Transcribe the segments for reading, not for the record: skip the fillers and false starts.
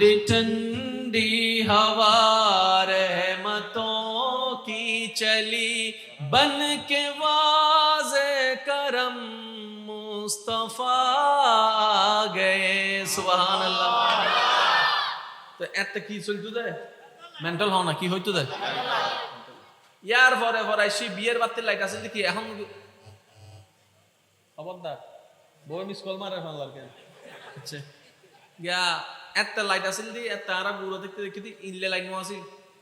ठंडी ठंडी हवा रहमतों की चली बन के वाज़े करम मुस्तफा आ गए सुभान अल्लाह। তো এত কি চলতো দে মেন্টাল হও না কি হইতো দে ইয়ার পরে পরে সেই বিয়ের বাতির লাইট আছে কি এখন খবরদার বই মিস কল মারে ফেলার কেন আচ্ছা গিয়া এত লাইট আছে দি এত আরা বুড়ো দেখতে দেখতে ইনলে লাইট মো আছে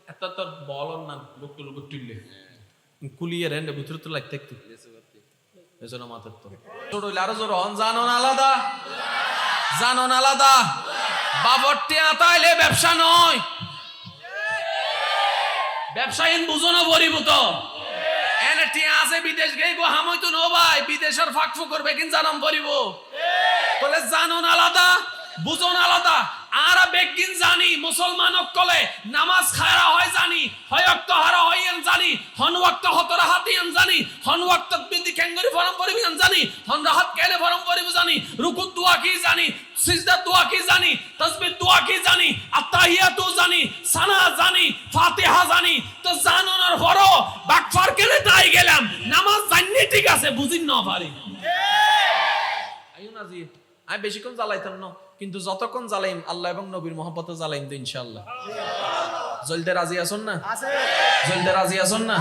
এত তোর বলন না লোক টুললে কুলিয়ে রেন্ডে ভিতরে তো লাইট দেখতে এজন্য মাথার তো ছোট হইলে আরো জোর হন জানো না আলাদা বাবরটি আতাইলে ব্যবসা নয় ব্যবসায়ীন বুঝো না পরিবত এনটি আছে বিদেশ গই গো হামই তো নো ভাই বিদেশের ফাকফু করবে কিন জানাম পরিব বলে জানো না আলাদা বুঝো না আলাদা আরা বেগিন জানি মুসলমান কলে নামাজ খায়রা হয় জানি হয় ওয়াক্ত হারা হইন জানি হন ওয়াক্ত হতরা হাতিয়ান জানি হন ওয়াক্ত বিদি কেঙ্গরি ফরম পরিবিন জানি হন রাহাত কেলে ফরম পরিব জানি রুকু দোয়া কি জানি সিজদা দোয়া কি জানি তাসবিহ দোয়া কি জানি আত্তাহিয়াতু জানি সানা জানি ফাতিহা জানি তো জানানোর পরও বাকফার কেলে তাই গেলাম নামাজ জানি ঠিক আছে বুঝিন না পারি আইও না জি আমি বেশিক্ষণ জ্বালাইতাম না কিন্তু যতক্ষণ জ্বালাইম আল্লাহ এবং নবীর মহব্বতে জ্বালাইম তো ইনশাআল্লাহ জ্বলতে রাজি আছেন না জ্বলতে রাজি আছেন না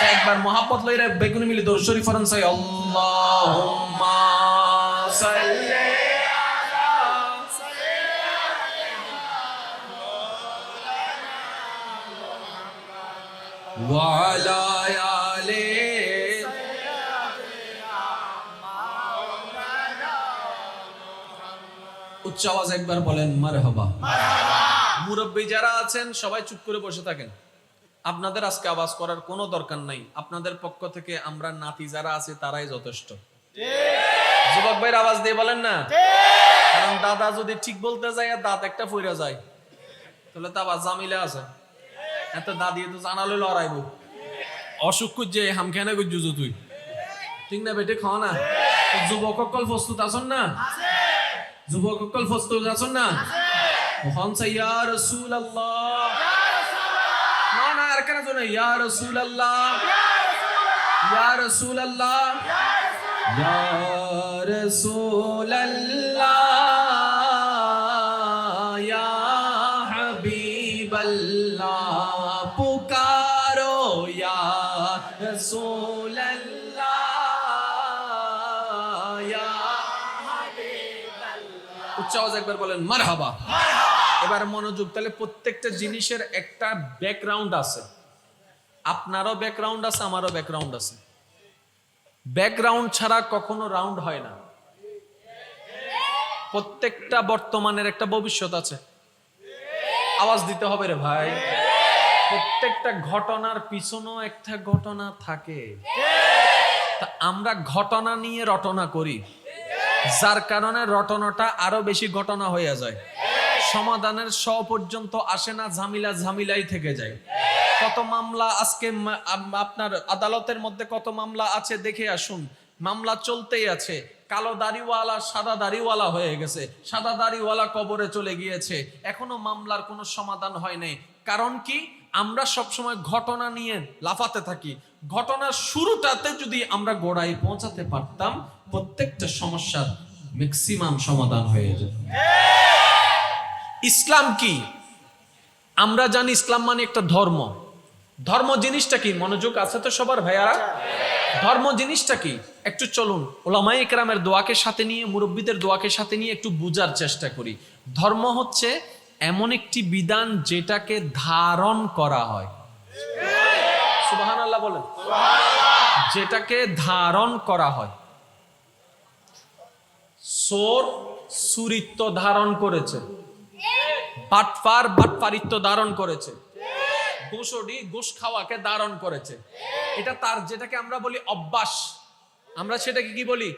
একবার মহব্বত লইরা বেগুনি মিলি দরুদ শরীফ পড়েন চাই আল্লাহুম্মা সাল্লি আলা ওয়া আলা আলি উচ্চ আওয়াজ একবার বলেন মারহাবা মুরব্বি যারা আছেন সবাই চুপ করে বসে থাকেন আপনাদের আজকে আওয়াজ করার কোনো দরকার নাই আপনাদের পক্ষ থেকে আমরা নাতি যারা আছে তারাই যথেষ্ট যুবক ভাইয়ের আওয়াজ দিয়ে বলেন না কারণ দাদা যদি ঠিক বলতে যায় আর দাঁত একটা ফইরা যায় তাহলে তো আবার জামিলা আছে এত দাদি তো জানালে লড়াইব অসুখ যে হামখানে গুজু তুই ঠিক না বেটে খাও না যুবক সকল প্রস্তুত আছেন না যুবক সকল প্রস্তুত আছেন না ওখান সে ইয়া রাসূলুল্লাহ না না আর কেন জন্য ইয়া রাসূলুল্লাহ ইয়া রাসূলুল্লাহ ইয়া রাসূলুল্লাহ ইয়া হাবিবাল্লাহ পুকারো ইয়া রাসূলুল্লাহ ইয়া উচ্চ আওয়াজ একবার বলেন মারহাবা এবার মনোযোগ তাহলে প্রত্যেকটা জিনিসের একটা ব্যাকগ্রাউন্ড আছে আপনারও ব্যাকগ্রাউন্ড আছে আমারও ব্যাকগ্রাউন্ড আছে ব্যাকগ্রাউন্ড ছাড়া কখনো রাউন্ড হয় না প্রত্যেকটা বর্তমানের একটা ভবিষ্যৎ আছে আওয়াজ দিতে হবে রে ভাই প্রত্যেকটা ঘটনার পিছনেও একটা ঘটনা থাকে তা আমরা ঘটনা নিয়ে রটনা করি যার কারণে রটনাটা আরো বেশি ঘটনা হয়ে যায় সমাধানের পর্যন্ত আসে না ঝামেলাই থেকে যায় কত মামলা আজকে আপনার আদালতের মধ্যে কত মামলা আছে দেখে আসুন মামলা চলতেই আছে কালো দাড়িওয়ালা সাদা দাড়িওয়ালা হয়ে গেছে সাদা দাড়িওয়ালা কবরে চলে গিয়েছে এখনো মামলার কোনো সমাধান হয় নাই কারণ কি আমরা সব সময় ঘটনা নিয়ে লাফাতে থাকি ঘটনার শুরুটাতে যদি আমরা গোড়ায় পৌঁছাতে পারতাম প্রত্যেকটা সমস্যার ম্যাক্সিমাম সমাধান হয়ে যেত ইসলাম কি আমরা জানি ইসলাম মানে একটা ধর্ম ধর্ম জিনিসটা কি মনোযোগ আছে তো সবার ভাইয়ারা ধর্ম জিনিসটা কি একটু চলুন উলামায়ে কেরামের দোয়াকে সাথে নিয়ে মুরব্বিদের দোয়াকে সাথে নিয়ে একটু বুঝার চেষ্টা করি ধর্ম হচ্ছে এমন একটি বিধান যেটাকে ধারণ করা হয় সুবহানাল্লাহ বলেন যেটাকে ধারণ করা হয় সোর সুরিত্ব ধারণ করেছে বাটফার বাটফারিত্ব ধারণ করেছে ঘুষড়ি ঘুষ খাওয়াকে ধারণ করেছে এটা তার যেটাকে আমরা বলি অভ্যাস আমরা সেটাকে কি বলি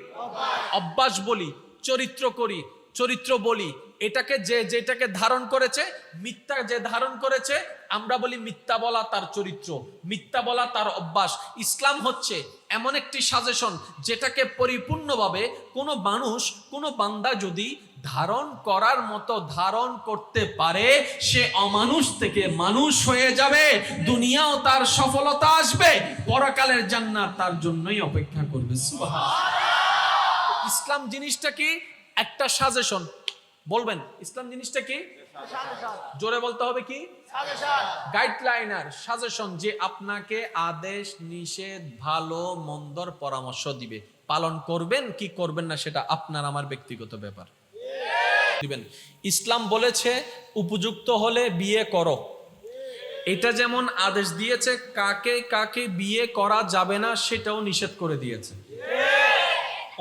অভ্যাস বলি চরিত্র করি চরিত্র বলি এটাকে যেটাকে ধারণ করেছে মিথ্যা যে ধারণ করেছে আমরা বলি মিথ্যা বলা তার চরিত্র মিথ্যা বলা তার অভ্যাস ইসলাম হচ্ছে এমন একটি সাজেশন যেটাকে পরিপূর্ণভাবে কোনো মানুষ কোনো বান্দা যদি ধারণ করার মতো ধারণ করতে পারে, সে অমানুষ থেকে মানুষ হয়ে যাবে, দুনিয়াও তার সফলতা আসবে, পরকালের জান্নাত তার জন্যই অপেক্ষা করবে। সুবহানাল্লাহ। ইসলাম জিনিসটা কি? একটা সাজেশন। বলবেন ইসলাম জিনিসটা কি? জোরে বলতে হবে কি? গাইডলাইনার, সাজেশন, যে আপনাকে আদেশ নিষেধ ভালো মন্দর পরামর্শ দিবে। পালন করবেন কি করবেন না সেটা আপনার আমার ব্যক্তিগত ব্যাপার। দিবেন। ইসলাম বলেছে উপযুক্ত হলে বিয়ে করো, এটা যেমন আদেশ দিয়েছে, কাকে কাকে বিয়ে করা যাবে না সেটাও নিষেধ করে দিয়েছে।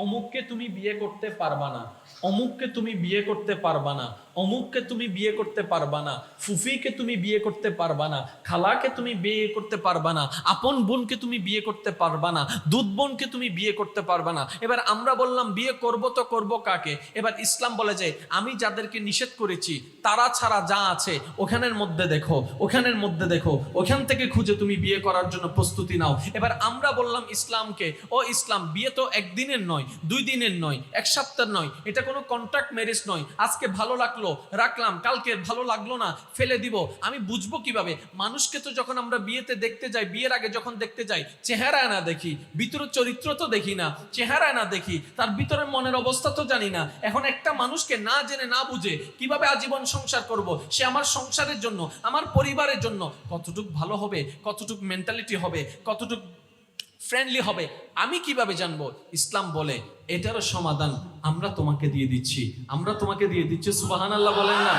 অমুককে তুমি বিয়ে করতে পারবা না, অমুককে তুমি বিয়ে করতে পারবা না, অমুককে তুমি বিয়ে করতে পারবা না, ফুফিকে তুমি বিয়ে করতে পারবা না, খালাকে তুমি বিয়ে করতে পারবা না, আপন বোনকে তুমি বিয়ে করতে পারবা না, দুধ বোনকে তুমি বিয়ে করতে পারবা না। এবার আমরা বললাম বিয়ে করব তো করব কাকে? এবার ইসলাম বলে যে আমি যাদেরকে নিষেধ করেছি তারা ছাড়া যা আছে ওখানের মধ্যে দেখো, ওখানের মধ্যে দেখো, ওখান থেকে খুঁজে তুমি বিয়ে করার জন্য প্রস্তুতি নাও। এবার আমরা বললাম ইসলামকে, ও ইসলাম, বিয়ে তো একদিনের নয়, 2 দিনের নয়, 1 সপ্তাহের নয়, এটা কোনো কন্ট্রাক্ট ম্যারেজ নয়। আজকে ভালো লাগলো রাখলাম, কালকে ভালো লাগলো না ফেলে দিব। আমি বুঝবো কিভাবে? মানুষকে তো যখন আমরা বিয়েতে দেখতে যাই, বিয়ের আগে যখন দেখতে যাই, চেহারা না দেখি, ভিতরের চরিত্র তো দেখি না, চেহারা না দেখি, তার ভিতরের মনের অবস্থা তো জানি না। এখন একটা মানুষকে না জেনে না বুঝে কিভাবে আজীবন সংসার করব? সে আমার সংসারের জন্য, আমার পরিবারের জন্য কতটুকু ভালো হবে, কতটুকু মেন্টালিটি হবে, কতটুকু ফ্রেন্ডলি হবে, আমি কিভাবে জানবো? ইসলাম বলে এটারও সমাধান আমরা তোমাকে দিয়ে দিচ্ছি, আমরা তোমাকে দিয়ে দিচ্ছি। সুবহানাল্লাহ বলেন না?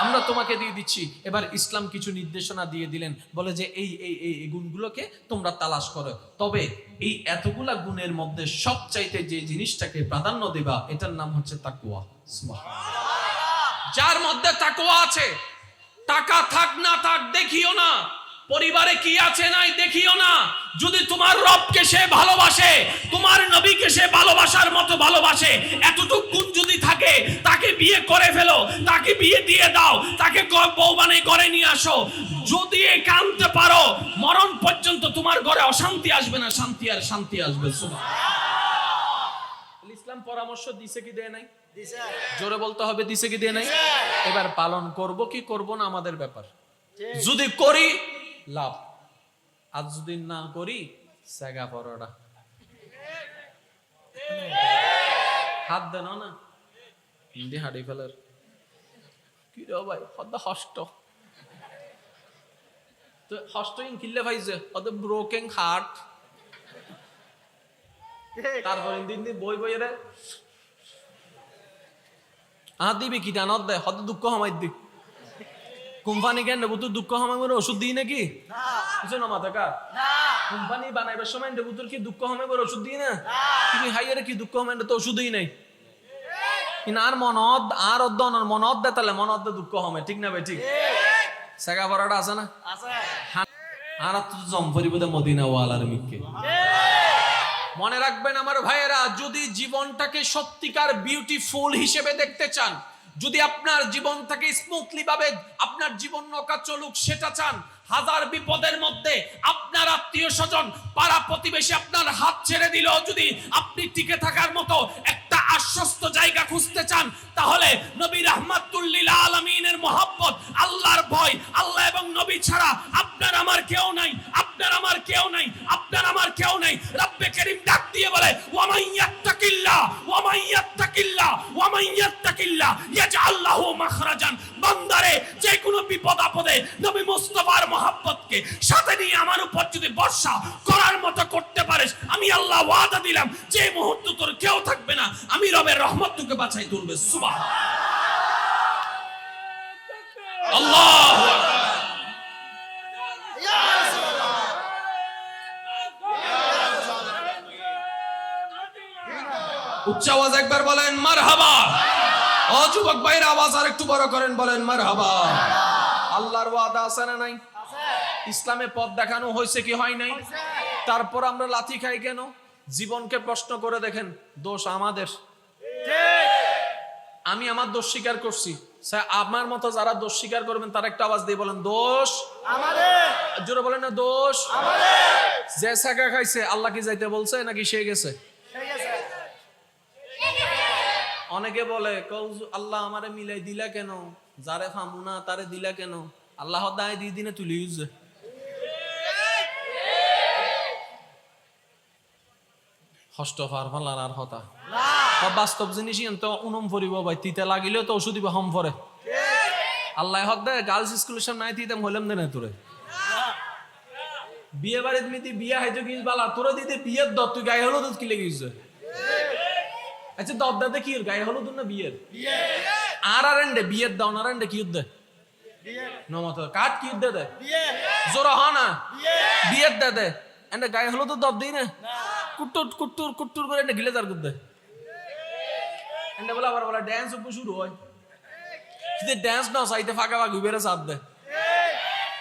আমরা তোমাকে দিয়ে দিচ্ছি। এবার ইসলাম কিছু নির্দেশনা দিয়ে দিলেন, বলে যে এই এই এই গুণগুলোকে তোমরা তালাশ করো। তবে এই এতগুলা গুণের মধ্যে সবচাইতে যে জিনিসটাকে প্রাধান্য দেবা, এটার নাম হচ্ছে তাকওয়া। সুবহানাল্লাহ। যার মধ্যে তাকওয়া আছে, টাকা থাক না থাক দেখিও না, পরিবারে কি আছে নাই দেখিও না, যদি তোমার রবকে সে ভালোবাসে, তোমার নবীকে সে ভালোবাসার মতো ভালোবাসে, এতটুকু গুণ যদি থাকে, তাকে বিয়ে করে ফেলো, তাকে বিয়ে দিয়ে দাও, তাকে বউ বানিয়ে ঘরে নিয়ে আসো। যদি কানতে পারো, মরণ পর্যন্ত তোমার ঘরে অশান্তি আসবে না, শান্তি আর শান্তি আসবে। সুবহানাল্লাহ। ইসলাম পরামর্শ দিছে কি দেয় নাই? দিছে। জোরে বলতে হবে, দিছে কি দেয় নাই? এবার পালন করব কি করব না আমাদের ব্যাপার। যদি করি লাভ, আর যদি না করি সেগা পরোটা। হাত দেন না হিন্দি হাড়ি ফেলার কি রে ভাই, হদ হষ্ট তো হষ্ট ইন কিল্লে ভাইছে হদ ব্রোকেন হার্ট। তারপর দিন দিন বই বই রে দিবি কি জানত দে, হদ দুঃখ হামাই দি কোম্পানি কেন নেবো তুই দুঃখ হামাইবার ওষুধ দিই নাকি? কিছু না মাথা কার কোম্পানি বানাইবার সময় নেবো তোর কি দুঃখ হামাইবার ওষুধ দিই না? তুমি হাইয়ারে কি দুঃখ হামাই তো ওষুধই নাই। আর মনত আর অধ্যয়ন মনত দে, তাহলে মনত দে দুঃখ হামাই, ঠিক না ভাই? ঠিক সেগা পড়াটা আছে না? আর তো জম্পরিব মদিনা ওয়ালার মিকে। মনে রাখবেন আমার ভাইয়েরা, যদি জীবনটাকে সত্যিকার বিউটিফুল হিসেবে দেখতে চান, যদি আপনার জীবনটাকে স্মুথলি ভাবে আপনার জীবন নৌকা চলুক সেটা চান, হাজার বিপদের মধ্যে আপনার আত্মীয় স্বজন পাড়া প্রতিবেশী আপনার হাত ছেড়ে দিলেও যদি আপনি টিকে থাকার মতো একটা আশ্বস্ত জায়গা খুঁজতে চান, তাহলে নবী রাহমাতুল লিল আলামিনের মহব্বত, আল্লাহর ভয়, আল্লাহ এবং নবী ছাড়া আপনার আমার কেউ নাই, আপনার আমার কেউ নাই, আপনার আমার কেউ নাই। রব্বে কারীম ডাক দিয়ে বলে ওয়া মান ইয়াত্তাকিল্লাহ ওয়া মান ইয়াত্তাকিল্লাহ ওয়া মান ইয়াত্তাকিল্লাহ ইয়াজআল লাহু মাখরাজান। বান্দারে যে কোনো বিপদ আপদে নবী মুস্তাফার মহব্বতকে সাথে নিয়ে আমার উপর যদি বর্ষা করার মতো করতে পারিস, আমি আল্লাহ ওয়াদা দিলাম যে মুহূর্ত তোর কেউ থাকবে না, আমি রবের রহমত তোকে বাঁচাই তুলবে। সুবহানাল্লাহ। আল্লাহু আকবার। উচ্চ আওয়াজ একবার বলেন মারহাবা। ও যুবক ভাইরা আওয়াজ আর একটু বড় করেন, বলেন মারহাবা। আল্লাহর ওয়াদা আছে না নাই? ইসলামে পথ দেখানো হয়েছে কি হয় নাই? তারপর আমরা লাথি খাই কেন? জীবনকে প্রশ্ন করে দেখেন, দোষ আমাদের। আমি আমার দোষ স্বীকার করছি, আমার মতো যারা দোষ স্বীকার করবেন তার একটা আওয়াজ দিয়ে বলেন দোষ আমাদের। জোরে বলেন না দোষ আমাদের। যে ছাকা খাইছে আল্লাহ কি যাইতে বলছে নাকি সে গেছে? অনেকে বলে আল্লাহ আমারে মিলাই দিলা কেন, যারে ফামুনা তারে দিলা কেন, আল্লাহ দায় দিয়ে দিনে তুলি ইউজে। হষ্ট ফার ফালার আর হতা বাস্তব জিনিসই তো উনম ফরিব ভাই, তিতে লাগিলেও তো ওষুধ দিব হম ফরে। আল্লাহ হক দে গার্লস স্কুলের সামনে নাই দিতাম হইলাম দে না তোরে বিয়ে বাড়িতে মিতি বিয়া হাইতো কি বালা তোরা দিতে বিয়ের দর তুই গায়ে হলো দুধ কি লেগে গেছে। আচ্ছা দরদাতে কি গায়ে হলো দুধ না বিয়ের আর আরেন্ডে বিয়ের দাও না আরেন্ডে কি দে নমত কাট কি দে জোরা হ না বিয়ের দে দে এন্ডে গায়ে হলো তো দর দিই না কুট্টুর কুট্টুর কুট্টুর করে এন্ডে গিলে তার গুদ দে এন্ডে বলে আবার বলে ড্যান্স উপ শুরু হয় যদি ড্যান্স না চাইতে ফাঁকা ফাঁকা বেড়ে চাপ দে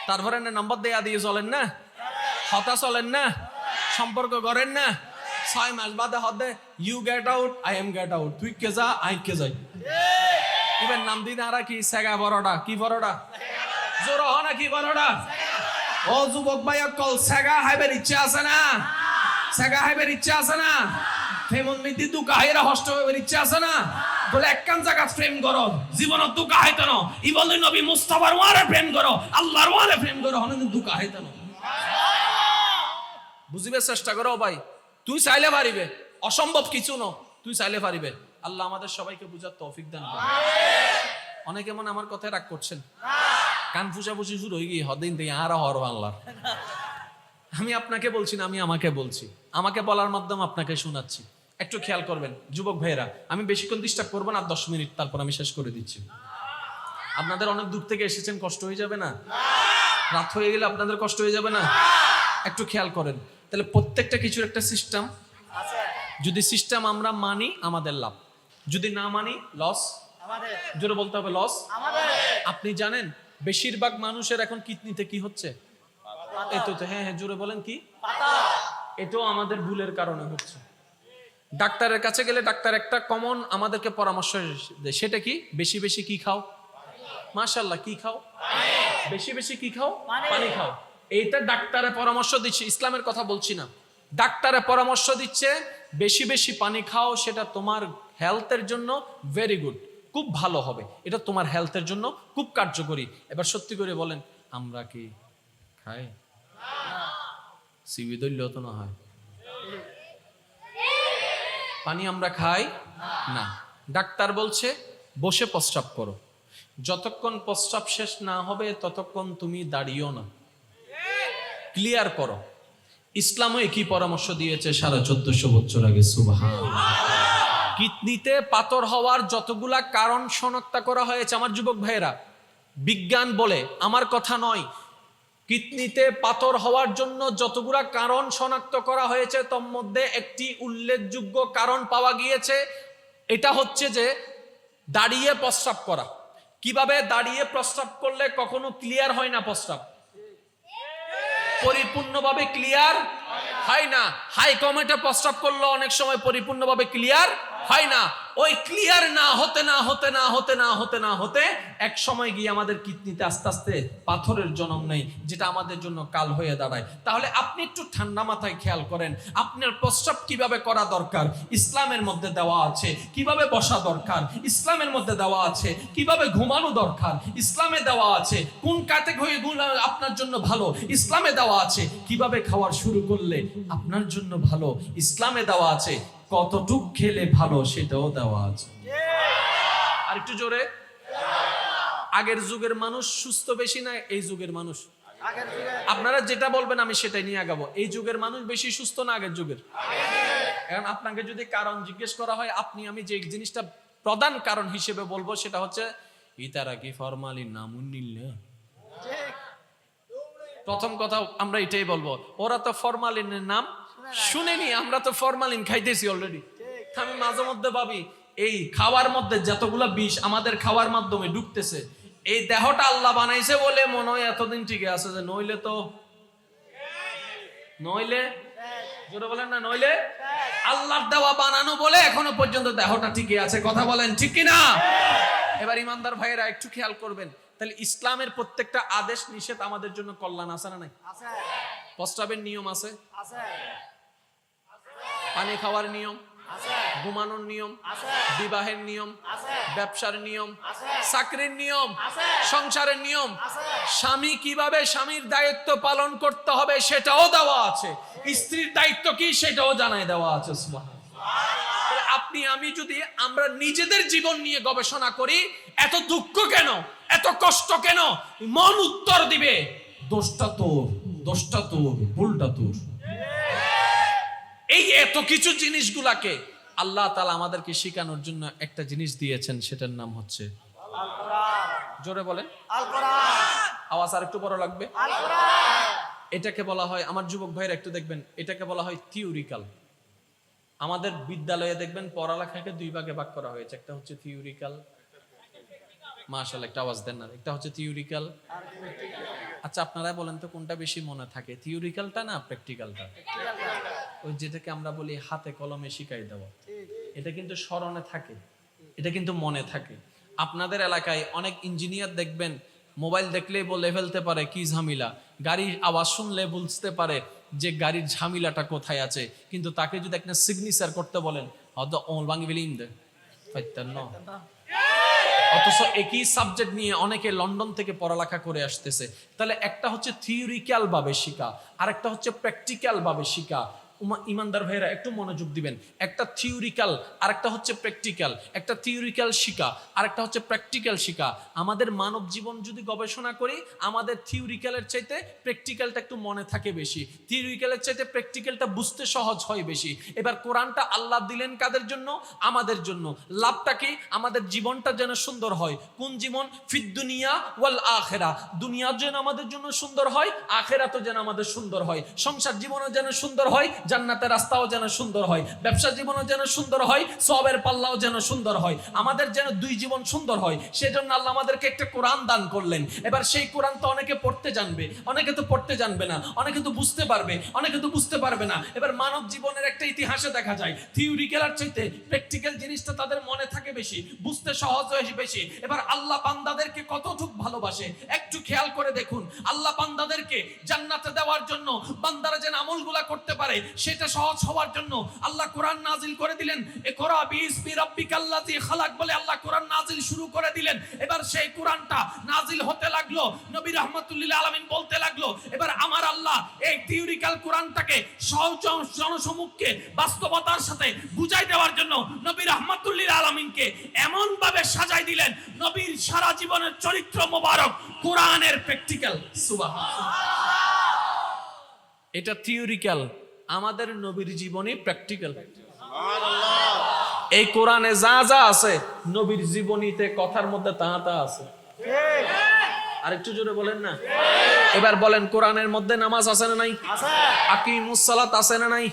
তারপরে এন্ডে নাম্বার দেয়া দিয়ে চলেন না হতা চলেন না সম্পর্ক করেন না 6 মাস বাদে হদে you get out I am get out তুই কে যা আই কে যাই ইভেন নাম দিন আর কি সেগা বড়টা কি বড়টা জোর হ না কি বড়টা ও যুবক ভাই কল সেগা হাইবের ইচ্ছা আছে না সেগা হাইবের ইচ্ছা আছে না ফেমন মিতি তু কাহিরা হষ্ট হইবের ইচ্ছা আছে না বলে একখান জায়গা প্রেম করো জীবন তু কাহিতন ই বলে নবী মুস্তাফার ওয়ারে প্রেম করো আল্লাহর ওয়ারে প্রেম করো হন তু কাহিতন বুঝিবে চেষ্টা করো ভাই তুই চাইলে পারিবে অসম্ভব কিছু ন তুই চাইলে পারিবে আল্লাহ আমাদের সবাইকে বুঝার তৌফিক দান করুন অনেকে মনে আমার কথায় রাগ করছেন কান ফুসাফুসি শুরু হয়ে গিয়ে হদিন থেকে আর হর আল্লাহ আমি আপনাকে বলছি না আমি আমাকে বলছি আমাকে বলার মাধ্যমে আপনাকে শোনাচ্ছি একটু খেয়াল করবেন যুবক ভাইয়েরা আমি বেশিক্ষণ ডিস্টার্ব করবো না 10 মিনিট তারপর আমি শেষ করে দিচ্ছি আপনাদের অনেক দূর থেকে এসেছেন কষ্ট হয়ে যাবে না রাত হয়ে গেলে আপনাদের কষ্ট হয়ে যাবে না একটু খেয়াল করেন তাহলে প্রত্যেকটা কিছুর একটা সিস্টেম আছে যদি সিস্টেম আমরা মানি আমাদের লাভ যদি না মানি লস আমাদের জোরে বলতে হবে লস আমাদের আপনি জানেন বেশিরভাগ মানুষের এখন কিডনিতে কি হচ্ছে এতো তো হ্যাঁ জোরে বলেন কি পাতা এটাও আমাদের ভুলের কারণে হচ্ছে ডাক্তারের কাছে গেলে ডাক্তার একটা কমন আমাদেরকে পরামর্শ দেয় সেটা কি বেশি বেশি কি খাও মাশাআল্লাহ কি খাও বেশি বেশি কি খাও পানি খাও এইটা ডাক্তারে পরামর্শ দিচ্ছে ইসলামের কথা বলছি না ডাক্তারে পরামর্শ দিচ্ছে বেশি বেশি পানি খাও সেটা তোমার হেলথের জন্য ভেরি গুড খুব ভালো হবে এটা তোমার হেলথের জন্য খুব কার্যকরী এবার সত্যি করে বলেন আমরা কি খাই সিবি দইলেও তো না হয় পানি আমরা খাই না ডাক্তার বলছে বসে প্রস্রাব করো যতক্ষণ প্রস্রাব শেষ না হবে ততক্ষণ তুমি দাঁড়িয়েও না ক্লিয়ার করো ইসলামও একই পরামর্শ দিয়েছে 1450 বছর আগে সুবহানাল্লাহ কিডনিতে পাথর হওয়ার যতগুলা কারণ শনাক্ত করা হয়েছে আমার যুবক ভাইয়েরা বিজ্ঞান বলে আমার কথা নয় কিডনিতে পাথর হওয়ার জন্য যতগুলা কারণ শনাক্ত করা হয়েছে তার মধ্যে একটি উল্লেখযোগ্য কারণ পাওয়া গিয়েছে এটা হচ্ছে যে দাঁড়িয়ে প্রস্রাব করা কিভাবে দাঁড়িয়ে প্রস্রাব করলে কখনো ক্লিয়ার হয় না প্রস্রাব পরিপূর্ণভাবে ক্লিয়ার হয় না হাই কমেটে প্রস্রাব করলে অনেক সময় পরিপূর্ণভাবে ক্লিয়ার হয় না ওই ক্লিয়ার না হতে না হতে না হতে না হতে না হতে এক সময় গিয়ে আমাদের কিডনিতে আস্তে আস্তে পাথরের জন্ম নেই যেটা আমাদের জন্য কাল হয়ে দাঁড়ায় তাহলে আপনি একটু ঠান্ডা মাথায় খেয়াল করেন আপনার প্রস্রাব কিভাবে করা দরকার ইসলামের মধ্যে দেওয়া আছে কিভাবে বসা দরকার ইসলামের মধ্যে দেওয়া আছে কিভাবে ঘুমানো দরকার ইসলামে দেওয়া আছে কোন ক্যাটাগরি আপনার জন্য ভালো ইসলামে দেওয়া আছে কিভাবে খাওয়ার শুরু করলে আপনার জন্য ভালো ইসলামে দেওয়া আছে কতটুক খেলে ভালো সেটাও দেওয়া আছে আর একটু জোরে আগের যুগের মানুষ সুস্থ বেশি না এই যুগের মানুষ আপনারা যেটা বলবেন আমি সেটাই নিয়ে আগাবো এই যুগের মানুষ বেশি সুস্থ না আগের যুগের এখন আপনাকে যদি কারণ জিজ্ঞেস করা হয় আপনি আমি যে জিনিসটা প্রধান কারণ হিসেবে বলবো সেটা হচ্ছে ইতারা কি ফরমালিন নামুন নীল না প্রথম কথা আমরা এটাই বলবো ওরা তো ফরমালিনের নাম শুনেনি আমরা তো ফরমালিন খাইতেছি অলরেডি আমি মাঝে মধ্যে ভাবি এই খাওয়ার মধ্যে যতগুলা বিষ আমাদের খাওয়ার মাধ্যমে ঢুকতেছে এই দেহটা আল্লাহ বানাইছে বলে মনে হয় এতদিন ঠিক আছে যে নইলে জোরে বলেন না নইলে আল্লাহর দেওয়া বানানো বলে এখনো পর্যন্ত দেহটা ঠিকই আছে কথা বলেন ঠিক কি না এবার ইমানদার ভাইয়েরা একটু খেয়াল করবেন তাহলে ইসলামের প্রত্যেকটা আদেশ নিষেধ আমাদের জন্য কল্যাণ আছে না নাই প্রস্রাবের নিয়ম আছে পানি খাওয়ার নিয়ম ঘুমানোর নিয়ম, বিবাহের নিয়ম, ব্যবসার নিয়ম, চাকরির নিয়ম, সংসারের নিয়ম, স্বামী কিভাবে স্বামীর দায়িত্ব পালন করতে হবে সেটাও দেওয়া আছে, স্ত্রীর দায়িত্ব কি সেটাও জানাই দেওয়া আছে। আপনি আমি যদি আমরা নিজেদের জীবন নিয়ে গবেষণা করি, এত দুঃখ কেন, এত কষ্ট কেন, মন উত্তর দিবে দোষটা তোর, দোষটা তোর, ভুলটা তোর। এই এত কিছু জিনিসগুলাকে আল্লাহ তাআলা আমাদেরকে শেখানোর জন্য একটা জিনিস দিয়েছেন, সেটার নাম হচ্ছে আল কোরআন। জোরে বলেন আল কোরআন। আওয়াজ আর একটু বড় লাগবে। আল কোরআন। এটাকে বলা হয়, আমার যুবক ভাইরা একটু দেখবেন, এটাকে বলা হয় থিওরিক্যাল। আমাদের বিদ্যালয়ে দেখবেন পড়ালেখাকে দুই ভাগে ভাগ করা হয়েছে, একটা হচ্ছে থিওরিক্যাল, মাশাআল্লাহ একটা আওয়াজ দেন না, একটা হচ্ছে থিওরিক্যাল। আচ্ছা আপনারা বলেন তো কোনটা বেশি মনে থাকে, থিওরিক্যালটা না প্র্যাকটিক্যালটা? ওই যেটাকে আমরা বলি হাতে কলমে শিখাই দেওয়া, এটা কিন্তু স্মরণে থাকে, এটা কিন্তু মনে থাকে। আপনাদের এলাকায় অনেক ইঞ্জিনিয়ার দেখবেন মোবাইল দেখলেই বলে ফেলতে পারে কি ঝামেলা, গাড়ির আওয়াজ শুনলে বুঝতে পারে যে গাড়ির ঝামেলাটা কোথায় আছে, কিন্তু তাকে যদি একটা সিগনেচার করতে বলেন অথচ একই সাবজেক্ট নিয়ে অনেকে লন্ডন থেকে পড়ালেখা করে আসতেছে। তাহলে একটা হচ্ছে থিওরিক্যাল ভাবে শিখা, আর একটা হচ্ছে প্র্যাকটিক্যাল ভাবে শিখা। ইমানদার ভাইরা একটু মনোযোগ দিবেন, একটা থিওরিক্যাল আর একটা হচ্ছে প্র্যাকটিক্যাল, একটা থিওরিক্যাল শিখা আর একটা হচ্ছে প্র্যাকটিক্যাল শিখা। আমাদের মানব জীবন যদি গবেষণা করি, আমাদের থিওরিক্যালের চাইতে প্র্যাকটিক্যালটা একটু মনে থাকে বেশি, থিওরিক্যালের চাইতে প্র্যাকটিক্যালটা বুঝতে সহজ হয় বেশি। এবার কোরআনটা আল্লাহ দিলেন কাদের জন্য? আমাদের জন্য। লাভটা কি? আমাদের জীবনটা যেন সুন্দর হয়। কোন জীবন? ফিদ দুনিয়া ওয়াল আখিরা। দুনিয়া যেন আমাদের জন্য সুন্দর হয়, আখিরাতও যেন আমাদের সুন্দর হয়। সংসার জীবনও যেন সুন্দর হয়, জান্নাতের রাস্তাও যেন সুন্দর হয়। ব্যবসা জীবনও যেন সুন্দর হয়, সওয়াবের পাল্লাও যেন সুন্দর হয়। আমাদের যেন দুই জীবন সুন্দর হয়, সেজন্য আল্লাহ আমাদেরকে একটা কোরআন দান করলেন। এবার সেই কোরআন তো অনেকে পড়তে জানবে, অনেকে তো পড়তে জানবে না, অনেকে তো বুঝতে পারবে, অনেকে তো বুঝতে পারবে না। এবার মানব জীবনের একটা ইতিহাসে দেখা যায় থিওরিক্যালের চাইতে প্র্যাকটিক্যাল জিনিসটা তাদের মনে থাকে বেশি, বুঝতে সহজ হয় বেশি। এবার আল্লাহ বান্দাদেরকে কতটুকু ভালোবাসে একটু খেয়াল করে দেখুন। আল্লাহ বান্দাদেরকে জান্নাতে দেওয়ার জন্য, বান্দারা যেন আমলগুলা করতে পারে সেটা সহজ হওয়ার জন্য আল্লাহ কোরআন নাজিল করে দিলেন। ইকরা বিসমি রাব্বিকাল্লাযী খালাক বলে আল্লাহ কোরআন নাজিল শুরু করে দিলেন। এবার সেই কোরআনটা নাজিল হতে লাগলো, নবী রাহমাতুল লিল আলামিন বলতে লাগলো। এবার আমার আল্লাহ এই থিওরিক্যাল কোরআনটাকে সহজ জনসমুখে বাস্তবতার সাথে বুঝাই দেওয়ার জন্য নবী রাহমাতুল লিল আলামিনকে এমন ভাবে সাজাই দিলেন, নবীর সারা জীবনের চরিত্র মোবারক কোরআনের প্র্যাকটিক্যাল। সুবহানাল্লাহ। এটা থিওরিক্যাল, আমাদের নবীর জীবনী প্র্যাকটিক্যাল। এই কোরআনে যা যা আছে নবীর জীবনীতে কথার মধ্যে তা তা আছে। আরেকটু জোরে বলেন না। এবার বলেন কোরআনের মধ্যে নামাজ আছে না নাই? আকিমুস সালাত আছে না নাই?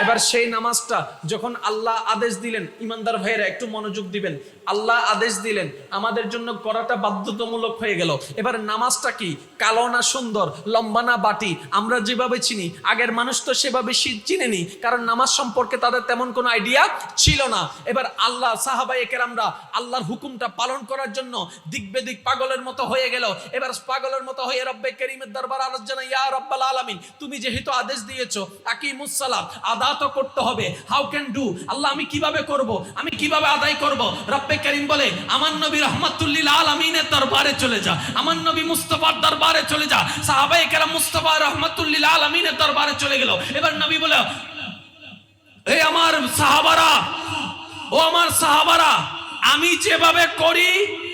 এবার সেই নামাজটা যখন আল্লাহ আদেশ দিলেন, ইমানদার ভাইয়েরা একটু মনোযোগ দিবেন, আল্লাহ আদেশ দিলেন আমাদের জন্য করাটা বাধ্যতামূলক হয়ে গেল। এবার নামাজটা কি? কালো না সুন্দর, লম্বা না বাটি, আমরা যেভাবে চিনি আগের মানুষ তো সেভাবে চিনেনি, কারণ নামাজ সম্পর্কে তাদের তেমন কোনো আইডিয়া ছিল না। এবার আল্লাহ সাহাবায়ে কেরামরা আল্লাহর হুকুমটা পালন করার জন্য দিক বেদিক পাগলের মতো হয়ে গেল। এবার পাগলের মতো হয়ে রব্বে কারীমের দরবারে আরজ জানাই, ইয়া রাব্বাল আলামিন তুমি যেহেতু আদেশ দিয়েছো আকিমুস সালাত, আদা তো করতে হবে, হাউ ক্যান ডু আল্লাহ, আমি কিভাবে করব, আমি কিভাবে আদায় করব? রব্বে কারীম বলে আমার নবী রাহমাতুল লিল আলামিনের দরবারে চলে যা, আমার নবী মুস্তাফার দরবারে চলে যা। সাহাবায়ে কেরাম মুস্তাফা রাহমাতুল লিল আলামিনের দরবারে চলে গেল। এবার নবী বলে, এই আমার সাহাবারা, ও আমার সাহাবারা, আমি যেভাবে করি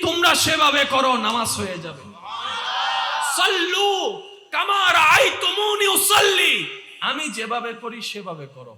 তোমরা সেভাবে করো, নামাজ হয়ে যাবে। সাল্লু কামা রাআইতুমুনি উসাল্লি, আমি যেভাবে করি সেভাবে করো।